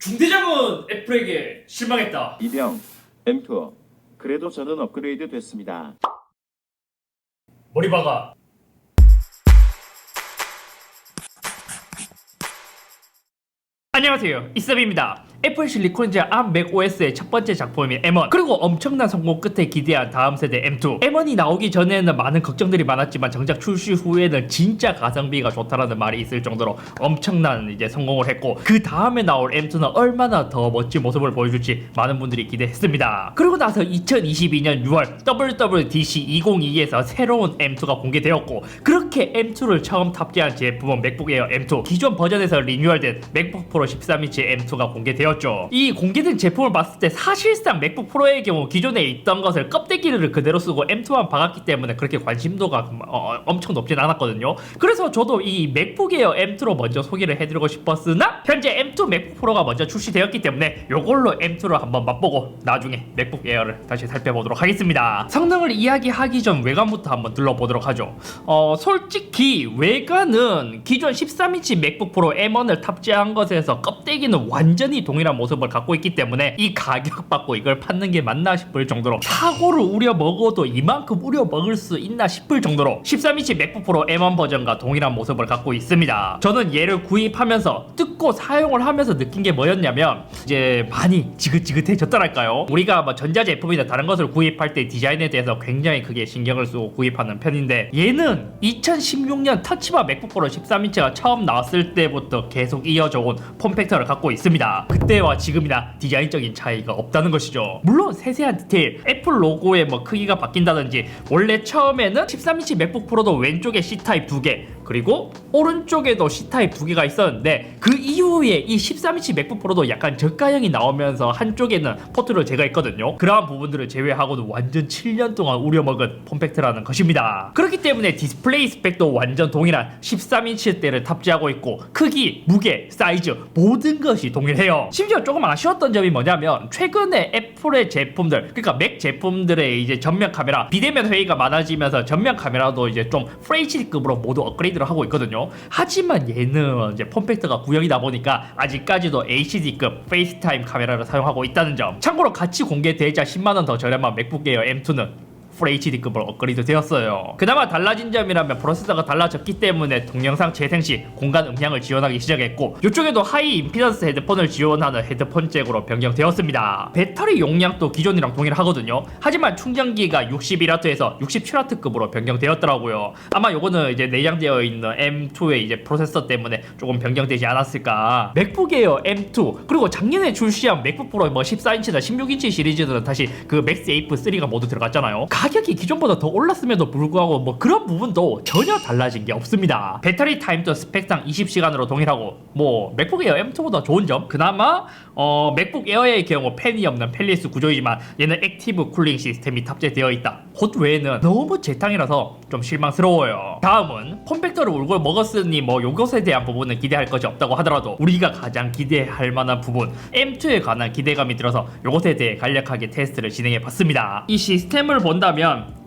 중대장은 애플에게 실망했다. 이병, M2. 그래도 저는 업그레이드 됐습니다. 머리박아. 안녕하세요, 이섭입니다. 애플 실리콘이자 암 맥OS의 첫 번째 작품인 M1, 그리고 엄청난 성공 끝에 기대한 다음 세대 M2. M1이 나오기 전에는 많은 걱정들이 많았지만 정작 출시 후에는 진짜 가성비가 좋다라는 말이 있을 정도로 엄청난 이제 성공을 했고, 그 다음에 나올 M2는 얼마나 더 멋진 모습을 보여줄지 많은 분들이 기대했습니다. 그리고 나서 2022년 6월 WWDC 2022에서 새로운 M2가 공개되었고, 그렇게 M2를 처음 탑재한 제품은 맥북 에어 M2, 기존 버전에서 리뉴얼된 맥북 프로 13인치 M2가 공개되었습니다. 이 공개된 제품을 봤을 때 사실상 맥북 프로의 경우 기존에 있던 것을 껍데기를 그대로 쓰고 M2만 박았기 때문에 그렇게 관심도가 엄청 높진 않았거든요. 그래서 저도 이 맥북 에어 M2로 먼저 소개를 해드리고 싶었으나 현재 M2 맥북 프로가 먼저 출시되었기 때문에 이걸로 M2를 한번 맛보고 나중에 맥북 에어를 다시 살펴보도록 하겠습니다. 성능을 이야기하기 전 외관부터 한번 둘러보도록 하죠. 솔직히 외관은 기존 13인치 맥북 프로 M1을 탑재한 것에서 껍데기는 완전히 동일한 모습을 갖고 있기 때문에 이 가격 받고 이걸 받는 게 맞나 싶을 정도로, 사고를 우려 먹어도 이만큼 우려 먹을 수 있나 싶을 정도로 13인치 맥북 프로 M1 버전과 동일한 모습을 갖고 있습니다. 저는 얘를 구입하면서 뜯고 사용을 하면서 느낀 게 뭐였냐면 이제 많이 지긋지긋해졌더랄까요. 우리가 뭐 전자제품이나 다른 것을 구입할 때 디자인에 대해서 굉장히 크게 신경을 쓰고 구입하는 편인데, 얘는 2016년 터치바 맥북 프로 13인치가 처음 나왔을 때부터 계속 이어져 온 폼팩터를 갖고 있습니다. 그때와 지금이나 디자인적인 차이가 없다는 것이죠. 물론 세세한 디테일, 애플 로고의 뭐 크기가 바뀐다든지, 원래 처음에는 13인치 맥북 프로도 왼쪽에 C타입 2개 그리고 오른쪽에도 C타입 2개가 있었는데, 그 이후에 이 13인치 맥북 프로도 약간 저가형이 나오면서 한쪽에는 포트를 제거했거든요. 그러한 부분들을 제외하고는 완전 7년 동안 우려먹은 폼팩트라는 것입니다. 그렇기 때문에 디스플레이 스펙도 완전 동일한 13인치대를 탑재하고 있고, 크기, 무게, 사이즈 모든 것이 동일해요. 심지어 조금 아쉬웠던 점이 뭐냐면, 최근에 애플의 제품들, 그러니까 맥 제품들의 이제 전면 카메라, 비대면 회의가 많아지면서 전면 카메라도 이제 좀 FHD급으로 모두 업그레이드를 하고 있거든요. 하지만 얘는 이제 폼팩트가 구형이다 보니까 아직까지도 HD급 페이스타임 카메라를 사용하고 있다는 점. 참고로 같이 공개되자 10만원 더 저렴한 맥북 에어 M2는 FHD급으로 업그레이드 되었어요. 그나마 달라진 점이라면 프로세서가 달라졌기 때문에 동영상 재생 시 공간 음향을 지원하기 시작했고, 이쪽에도 하이 임피던스 헤드폰을 지원하는 헤드폰 잭으로 변경되었습니다. 배터리 용량도 기존이랑 동일하거든요. 하지만 충전기가 61W에서 67W급으로 변경되었더라고요. 아마 요거는 이제 내장되어 있는 M2의 이제 프로세서 때문에 조금 변경되지 않았을까. 맥북 에어 M2 그리고 작년에 출시한 맥북 프로 뭐 14인치나 16인치 시리즈들은 다시 그 맥스 에이프 3가 모두 들어갔잖아요. 가격이 기존보다 더 올랐음에도 불구하고 뭐 그런 부분도 전혀 달라진 게 없습니다. 배터리 타임도 스펙상 20시간으로 동일하고, 뭐 맥북 에어 M2보다 좋은 점, 그나마 맥북 에어의 경우 팬이 없는 팬리스 구조이지만 얘는 액티브 쿨링 시스템이 탑재되어 있다. 그 외에는 너무 재탕이라서 좀 실망스러워요. 다음은 폼팩터를 울고 먹었으니 뭐 요것에 대한 부분은 기대할 것이 없다고 하더라도, 우리가 가장 기대할 만한 부분 M2에 관한 기대감이 들어서 요것에 대해 간략하게 테스트를 진행해 봤습니다. 이 시스템을 본다면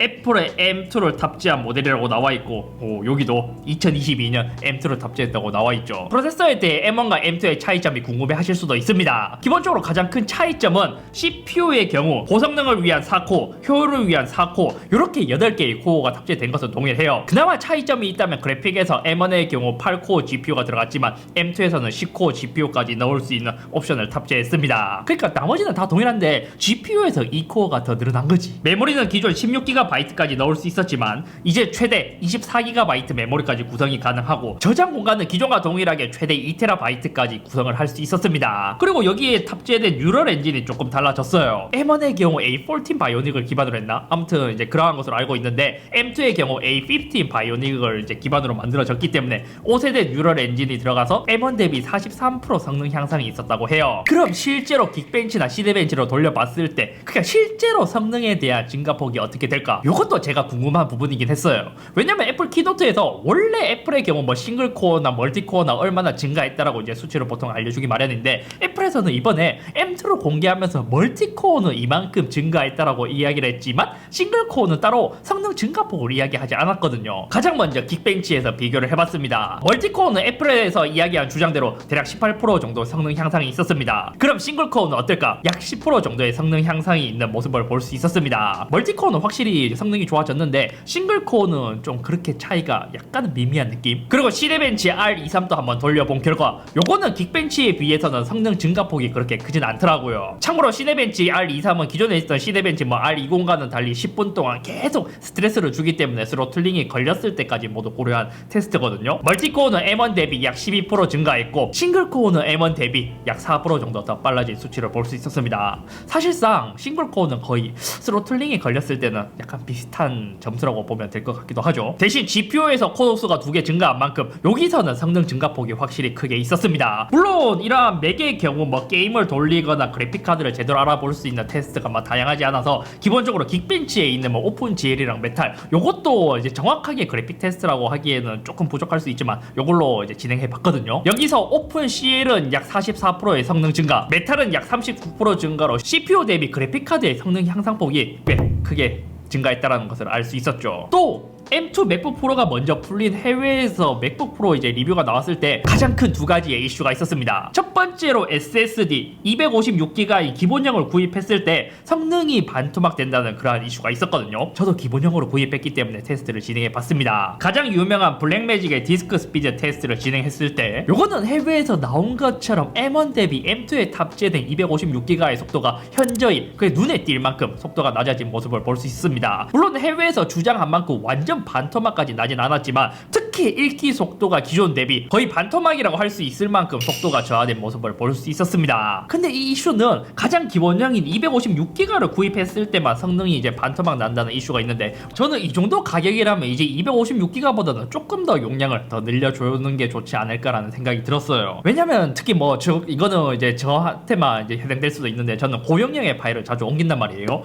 애플의 M2를 탑재한 모델이라고 나와있고, 여기도 2022년 M2를 탑재했다고 나와있죠. 프로세서에 대해 M1과 M2의 차이점이 궁금해 하실 수도 있습니다. 기본적으로 가장 큰 차이점은 CPU의 경우 고성능을 위한 4코어, 효율을 위한 4코어, 이렇게 8개의 코어가 탑재된 것은 동일해요. 그나마 차이점이 있다면 그래픽에서 M1의 경우 8코어 GPU가 들어갔지만 M2에서는 10코어 GPU까지 넣을 수 있는 옵션을 탑재했습니다. 그러니까 나머지는 다 동일한데 GPU에서 2코어가 더 늘어난 거지. 메모리는 기존 16GB까지 넣을 수 있었지만 이제 최대 24GB 메모리까지 구성이 가능하고, 저장 공간은 기존과 동일하게 최대 2TB까지 구성을 할 수 있었습니다. 그리고 여기에 탑재된 뉴럴 엔진이 조금 달라졌어요. M1의 경우 A14 바이오닉을 기반으로 했나? 아무튼 이제 그러한 것으로 알고 있는데, M2의 경우 A15 바이오닉을 이제 기반으로 만들어졌기 때문에 5세대 뉴럴 엔진이 들어가서 M1 대비 43% 성능 향상이 있었다고 해요. 그럼 실제로 긱벤치나 시드벤치로 돌려봤을 때, 그러니까 실제로 성능에 대한 증가폭이 어떻게 될까? 이것도 제가 궁금한 부분이긴 했어요. 왜냐면 애플 키노트에서 원래 애플의 경우 뭐 싱글코어나 멀티코어나 얼마나 증가했다라고 이제 수치를 보통 알려주기 마련인데, 애플에서는 이번에 M2를 공개하면서 멀티코어는 이만큼 증가했다라고 이야기를 했지만 싱글코어는 따로 성능 증가폭을 이야기하지 않았거든요. 가장 먼저 긱벤치에서 비교를 해봤습니다. 멀티코어는 애플에서 이야기한 주장대로 대략 18% 정도 성능 향상이 있었습니다. 그럼 싱글코어는 어떨까? 약 10% 정도의 성능 향상이 있는 모습을 볼 수 있었습니다. 멀티코어는 확실히 성능이 좋아졌는데 싱글코어는 좀 그렇게 차이가 약간 미미한 느낌? 그리고 시네벤치 R23도 한번 돌려본 결과 요거는 긱벤치에 비해서는 성능 증가폭이 그렇게 크진 않더라고요. 참고로 시네벤치 R23은 기존에 있던 시네벤치 뭐 R20과는 달리 10분 동안 계속 스트레스를 주기 때문에 스로틀링이 걸렸을 때까지 모두 고려한 테스트거든요. 멀티코어는 M1 대비 약 12% 증가했고 싱글코어는 M1 대비 약 4% 정도 더 빨라진 수치를 볼 수 있었습니다. 사실상 싱글코어는 거의 스로틀링이 걸렸을 때는 약간 비슷한 점수라고 보면 될 것 같기도 하죠. 대신 GPU에서 코어 수가 2개 증가한 만큼 여기서는 성능 증가폭이 확실히 크게 있었습니다. 물론 이러한 맥의 경우 뭐 게임을 돌리거나 그래픽카드를 제대로 알아볼 수 있는 테스트가 막 다양하지 않아서 기본적으로 긱벤치에 있는 뭐 오픈GL이랑 메탈 요것도 이제 정확하게 그래픽 테스트라고 하기에는 조금 부족할 수 있지만 요걸로 이제 진행해 봤거든요. 여기서 오픈CL은 약 44%의 성능 증가, 메탈은 약 39% 증가로 CPU 대비 그래픽카드의 성능 향상폭이 꽤 크게 증가했다는 것을 알 수 있었죠. 또 M2 맥북 프로가 먼저 풀린 해외에서 맥북 프로 이제 리뷰가 나왔을 때 가장 큰 두 가지의 이슈가 있었습니다. 첫 번째로 SSD 256GB 기본형을 구입했을 때 성능이 반토막 된다는 그러한 이슈가 있었거든요. 저도 기본형으로 구입했기 때문에 테스트를 진행해 봤습니다. 가장 유명한 블랙매직의 디스크 스피드 테스트를 진행했을 때 요거는 해외에서 나온 것처럼 M1 대비 M2에 탑재된 256GB의 속도가 현저히 그게 눈에 띌 만큼 속도가 낮아진 모습을 볼 수 있습니다. 물론 해외에서 주장한 만큼 완전 반토막까지 나진 않았지만 특히 읽기 속도가 기존 대비 거의 반토막이라고 할 수 있을 만큼 속도가 저하된 모습을 볼 수 있었습니다. 근데 이 이슈는 가장 기본형인 256기가를 구입했을 때만 성능이 이제 반토막 난다는 이슈가 있는데, 저는 이 정도 가격이라면 이제 256기가보다는 조금 더 용량을 더 늘려주는 게 좋지 않을까라는 생각이 들었어요. 왜냐면 특히 뭐 이거는 이제 저한테만 이제 해당될 수도 있는데 저는 고용량의 파일을 자주 옮긴단 말이에요.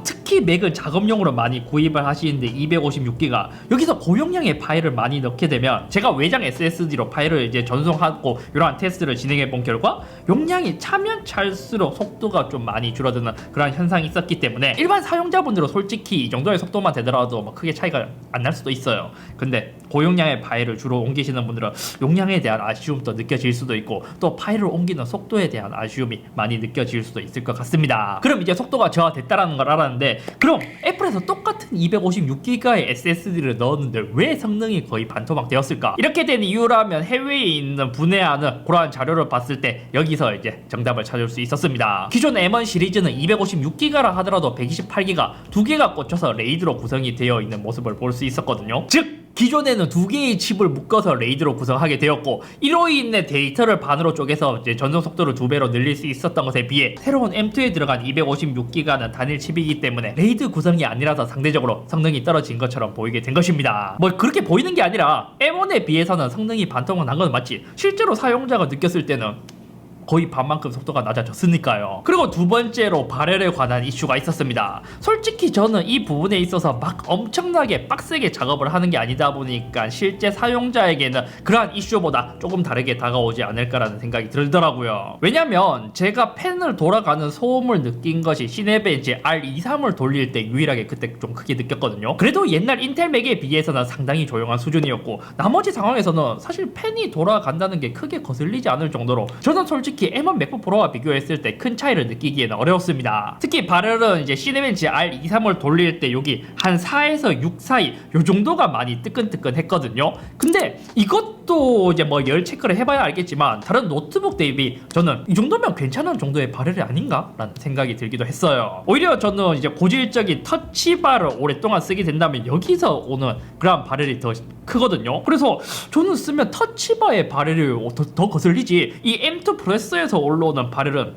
특히 맥은 작업용으로 많이 구입을 하시는데 256기가 여기서 고용량의 파일을 많이 넣게 되면, 제가 외장 SSD로 파일을 이제 전송하고 이러한 테스트를 진행해 본 결과 용량이 차면 찰수록 속도가 좀 많이 줄어드는 그런 현상이 있었기 때문에 일반 사용자분들은 솔직히 이 정도의 속도만 되더라도 뭐 크게 차이가 안 날 수도 있어요. 근데 고용량의 파일을 주로 옮기시는 분들은 용량에 대한 아쉬움도 느껴질 수도 있고 또 파일을 옮기는 속도에 대한 아쉬움이 많이 느껴질 수도 있을 것 같습니다. 그럼 이제 속도가 저하됐다라는 걸 알았는데, 그럼 애플에서 똑같은 256기가의 SSD를 넣었는데 왜 성능이 거의 반토막 되었을까? 이렇게 된 이유라면 해외에 있는 분해하는 그러한 자료를 봤을 때 여기서 이제 정답을 찾을 수 있었습니다. 기존 M1 시리즈는 256기가라 하더라도 128기가 두 개가 꽂혀서 레이드로 구성이 되어 있는 모습을 볼 수 있었거든요. 즉 기존에는 두 개의 칩을 묶어서 레이드로 구성하게 되었고, 이로 인해 데이터를 반으로 쪼개서 이제 전송 속도를 2배로 늘릴 수 있었던 것에 비해 새로운 M2에 들어간 256기가는 단일 칩이기 때문에 레이드 구성이 아니라서 상대적으로 성능이 떨어진 것처럼 보이게 된 것입니다. 뭐 그렇게 보이는 게 아니라 M1에 비해서는 성능이 반토막 난 건 맞지, 실제로 사용자가 느꼈을 때는 거의 반만큼 속도가 낮아졌으니까요. 그리고 두 번째로 발열에 관한 이슈가 있었습니다. 솔직히 저는 이 부분에 있어서 막 엄청나게 빡세게 작업을 하는 게 아니다 보니까 실제 사용자에게는 그러한 이슈보다 조금 다르게 다가오지 않을까라는 생각이 들더라고요. 왜냐면 제가 팬을 돌아가는 소음을 느낀 것이 시네벤치 R23을 돌릴 때 유일하게 그때 좀 크게 느꼈거든요. 그래도 옛날 인텔 맥에 비해서는 상당히 조용한 수준이었고 나머지 상황에서는 사실 팬이 돌아간다는 게 크게 거슬리지 않을 정도로 저는 솔직히 M1 맥북 프로와 비교했을 때 큰 차이를 느끼기에는 어려웠습니다. 특히 발열은 이제 시네벤치 R23을 돌릴 때 여기 한 4에서 6 사이 요 정도가 많이 뜨끈뜨끈 했거든요. 근데 이것도 이제 뭐 열 체크를 해봐야 알겠지만 다른 노트북 대비 저는 이 정도면 괜찮은 정도의 발열이 아닌가? 라는 생각이 들기도 했어요. 오히려 저는 이제 고질적인 터치바를 오랫동안 쓰게 된다면 여기서 오는 그런 발열이 더 크거든요. 그래서 저는 쓰면 터치바의 발열이 더 거슬리지 이 M2 프레스에서 올라오는 발열은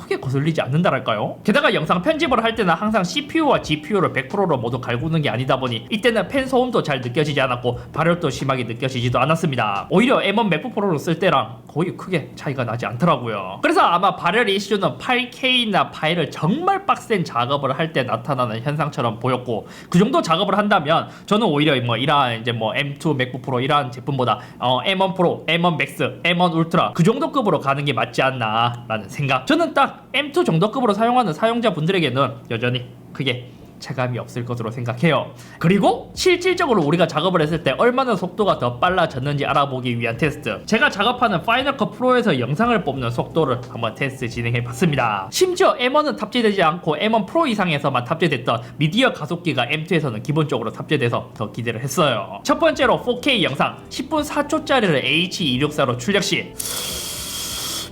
크게 거슬리지 않는다랄까요? 게다가 영상 편집을 할 때는 항상 CPU와 GPU를 100%로 모두 갈구는 게 아니다 보니 이때는 팬 소음도 잘 느껴지지 않았고 발열도 심하게 느껴지지도 않았습니다. 오히려 M1 맥북 프로를 쓸 때랑 거의 크게 차이가 나지 않더라고요. 그래서 아마 발열 이슈는 8K나 파일을 정말 빡센 작업을 할 때 나타나는 현상처럼 보였고, 그 정도 작업을 한다면 저는 오히려 뭐 이러한 이제 뭐 M2 맥북 프로 이러한 제품보다 M1 프로, M1 맥스, M1 울트라 그 정도 급으로 가는 게 맞지 않나 라는 생각. 저는 딱 M2 정도 급으로 사용하는 사용자분들에게는 여전히 크게 체감이 없을 것으로 생각해요. 그리고 실질적으로 우리가 작업을 했을 때 얼마나 속도가 더 빨라졌는지 알아보기 위한 테스트, 제가 작업하는 파이널 컷 프로에서 영상을 뽑는 속도를 한번 테스트 진행해 봤습니다. 심지어 M1은 탑재되지 않고 M1 프로 이상에서만 탑재됐던 미디어 가속기가 M2에서는 기본적으로 탑재돼서 더 기대를 했어요. 첫 번째로 4K 영상 10분 4초짜리를 H264로 출력 시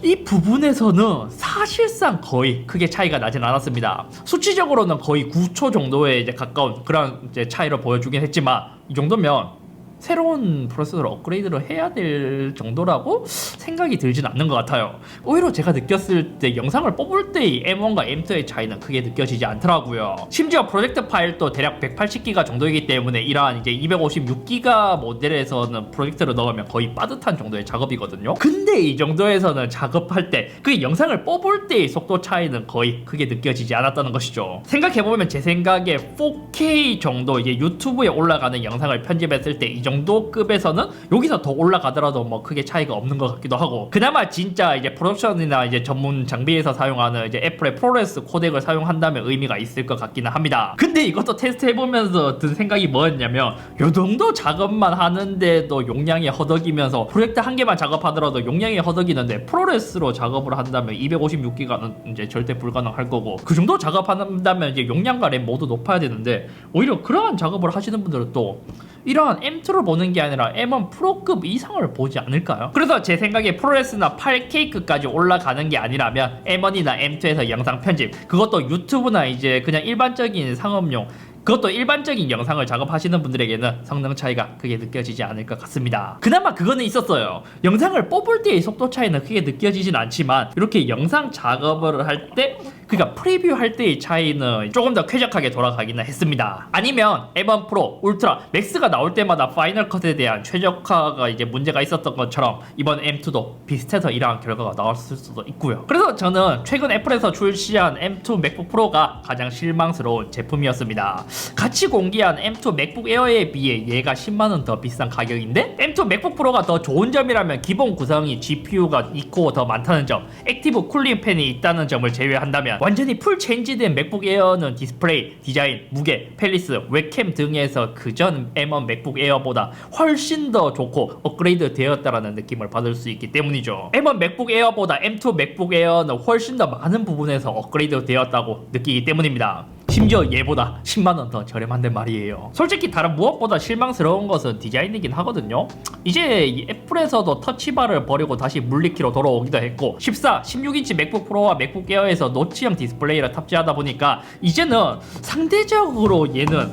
이 부분에서는 사실상 거의 크게 차이가 나진 않았습니다. 수치적으로는 거의 9초 정도에 이제 가까운 그런 이제 차이를 보여주긴 했지만, 이 정도면 새로운 프로세서를 업그레이드를 해야 될 정도라고 생각이 들진 않는 것 같아요. 오히려 제가 느꼈을 때 영상을 뽑을 때의 M1과 M2의 차이는 크게 느껴지지 않더라고요. 심지어 프로젝트 파일도 대략 180기가 정도이기 때문에 이러한 이제 256기가 모델에서는 프로젝트를 넣으면 거의 빠듯한 정도의 작업이거든요. 근데 이 정도에서는 작업할 때 그 영상을 뽑을 때의 속도 차이는 거의 크게 느껴지지 않았다는 것이죠. 생각해보면 제 생각에 4K 정도 이제 유튜브에 올라가는 영상을 편집했을 때 이 정도 급에서는 여기서 더 올라가더라도 뭐 크게 차이가 없는 것 같기도 하고, 그나마 진짜 이제 프로덕션이나 이제 전문 장비에서 사용하는 이제 애플의 프로레스 코덱을 사용한다면 의미가 있을 것 같기는 합니다. 근데 이것도 테스트 해보면서 든 생각이 뭐였냐면, 요 정도 작업만 하는데도 용량이 허덕이면서 프로젝트 한 개만 작업하더라도 용량이 허덕이는데 프로레스로 작업을 한다면 256기가는 이제 절대 불가능할 거고, 그 정도 작업한다면 이제 용량과 램 모두 높아야 되는데, 오히려 그러한 작업을 하시는 분들은 또 이러한 M2를 보는 게 아니라 M1 프로급 이상을 보지 않을까요? 그래서 제 생각에 프로레스나 8K급까지 올라가는 게 아니라면 M1이나 M2에서 영상 편집, 그것도 유튜브나 이제 그냥 일반적인 상업용, 그것도 일반적인 영상을 작업하시는 분들에게는 성능 차이가 크게 느껴지지 않을 것 같습니다. 그나마 그거는 있었어요. 영상을 뽑을 때의 속도 차이는 크게 느껴지진 않지만, 이렇게 영상 작업을 할 때, 그러니까 프리뷰 할 때의 차이는 조금 더 쾌적하게 돌아가기는 했습니다. 아니면 M1 프로, 울트라, 맥스가 나올 때마다 파이널 컷에 대한 최적화가 이제 문제가 있었던 것처럼 이번 M2도 비슷해서 이러한 결과가 나왔을 수도 있고요. 그래서 저는 최근 애플에서 출시한 M2 맥북 프로가 가장 실망스러운 제품이었습니다. 같이 공개한 M2 맥북 에어에 비해 얘가 10만원 더 비싼 가격인데, M2 맥북 프로가 더 좋은 점이라면 기본 구성이 GPU가 2코어 더 많다는 점, 액티브 쿨링 팬이 있다는 점을 제외한다면 완전히 풀 체인지된 맥북 에어는 디스플레이, 디자인, 무게, 펠리스, 웹캠 등에서 그전 M1 맥북 에어보다 훨씬 더 좋고 업그레이드 되었다라는 느낌을 받을 수 있기 때문이죠. M1 맥북 에어보다 M2 맥북 에어는 훨씬 더 많은 부분에서 업그레이드 되었다고 느끼기 때문입니다. 심지어 얘보다 10만원 더 저렴한데 말이에요. 솔직히 다른 무엇보다 실망스러운 것은 디자인이긴 하거든요. 이제 이 애플에서도 터치바를 버리고 다시 물리키로 돌아오기도 했고, 14, 16인치 맥북 프로와 맥북 에어에서 노치형 디스플레이를 탑재하다 보니까 이제는 상대적으로 얘는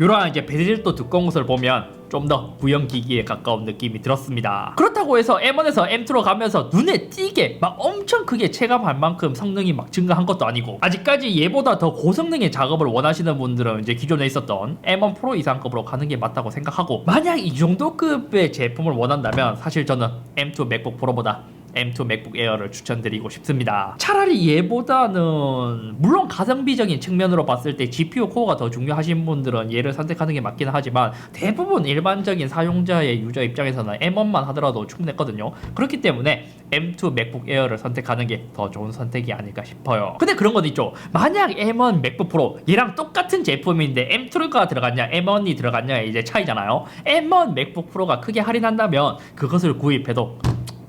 이러한 이제 베젤도 두꺼운 것을 보면 좀 더 구형기기에 가까운 느낌이 들었습니다. 그렇다고 해서 M1에서 M2로 가면서 눈에 띄게 막 엄청 크게 체감할 만큼 성능이 막 증가한 것도 아니고, 아직까지 얘보다 더 고성능의 작업을 원하시는 분들은 이제 기존에 있었던 M1 프로 이상급으로 가는 게 맞다고 생각하고, 만약 이 정도 급의 제품을 원한다면 사실 저는 M2 맥북 프로보다 M2 맥북 에어를 추천드리고 싶습니다. 차라리 얘보다는 물론 가성비적인 측면으로 봤을 때 GPU 코어가 더 중요하신 분들은 얘를 선택하는 게 맞긴 하지만, 대부분 일반적인 사용자의 유저 입장에서는 M1만 하더라도 충분했거든요. 그렇기 때문에 M2 맥북 에어를 선택하는 게 더 좋은 선택이 아닐까 싶어요. 근데 그런 건 있죠. 만약 M1 맥북 프로 얘랑 똑같은 제품인데 M2가 들어갔냐 M1이 들어갔냐의 이제 차이잖아요. M1 맥북 프로가 크게 할인한다면 그것을 구입해도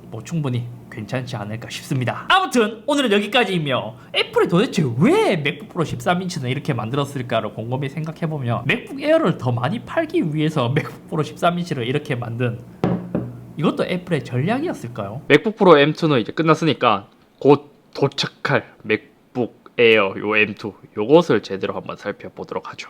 뭐 충분히 괜찮지 않을까 싶습니다. 아무튼 오늘은 여기까지이며, 애플이 도대체 왜 맥북 프로 13인치는 이렇게 만들었을까를 곰곰이 생각해보면 맥북 에어를 더 많이 팔기 위해서 맥북 프로 13인치를 이렇게 만든 이것도 애플의 전략이었을까요? 맥북 프로 M2는 이제 끝났으니까 곧 도착할 맥북 에어 요 M2 요것을 제대로 한번 살펴보도록 하죠.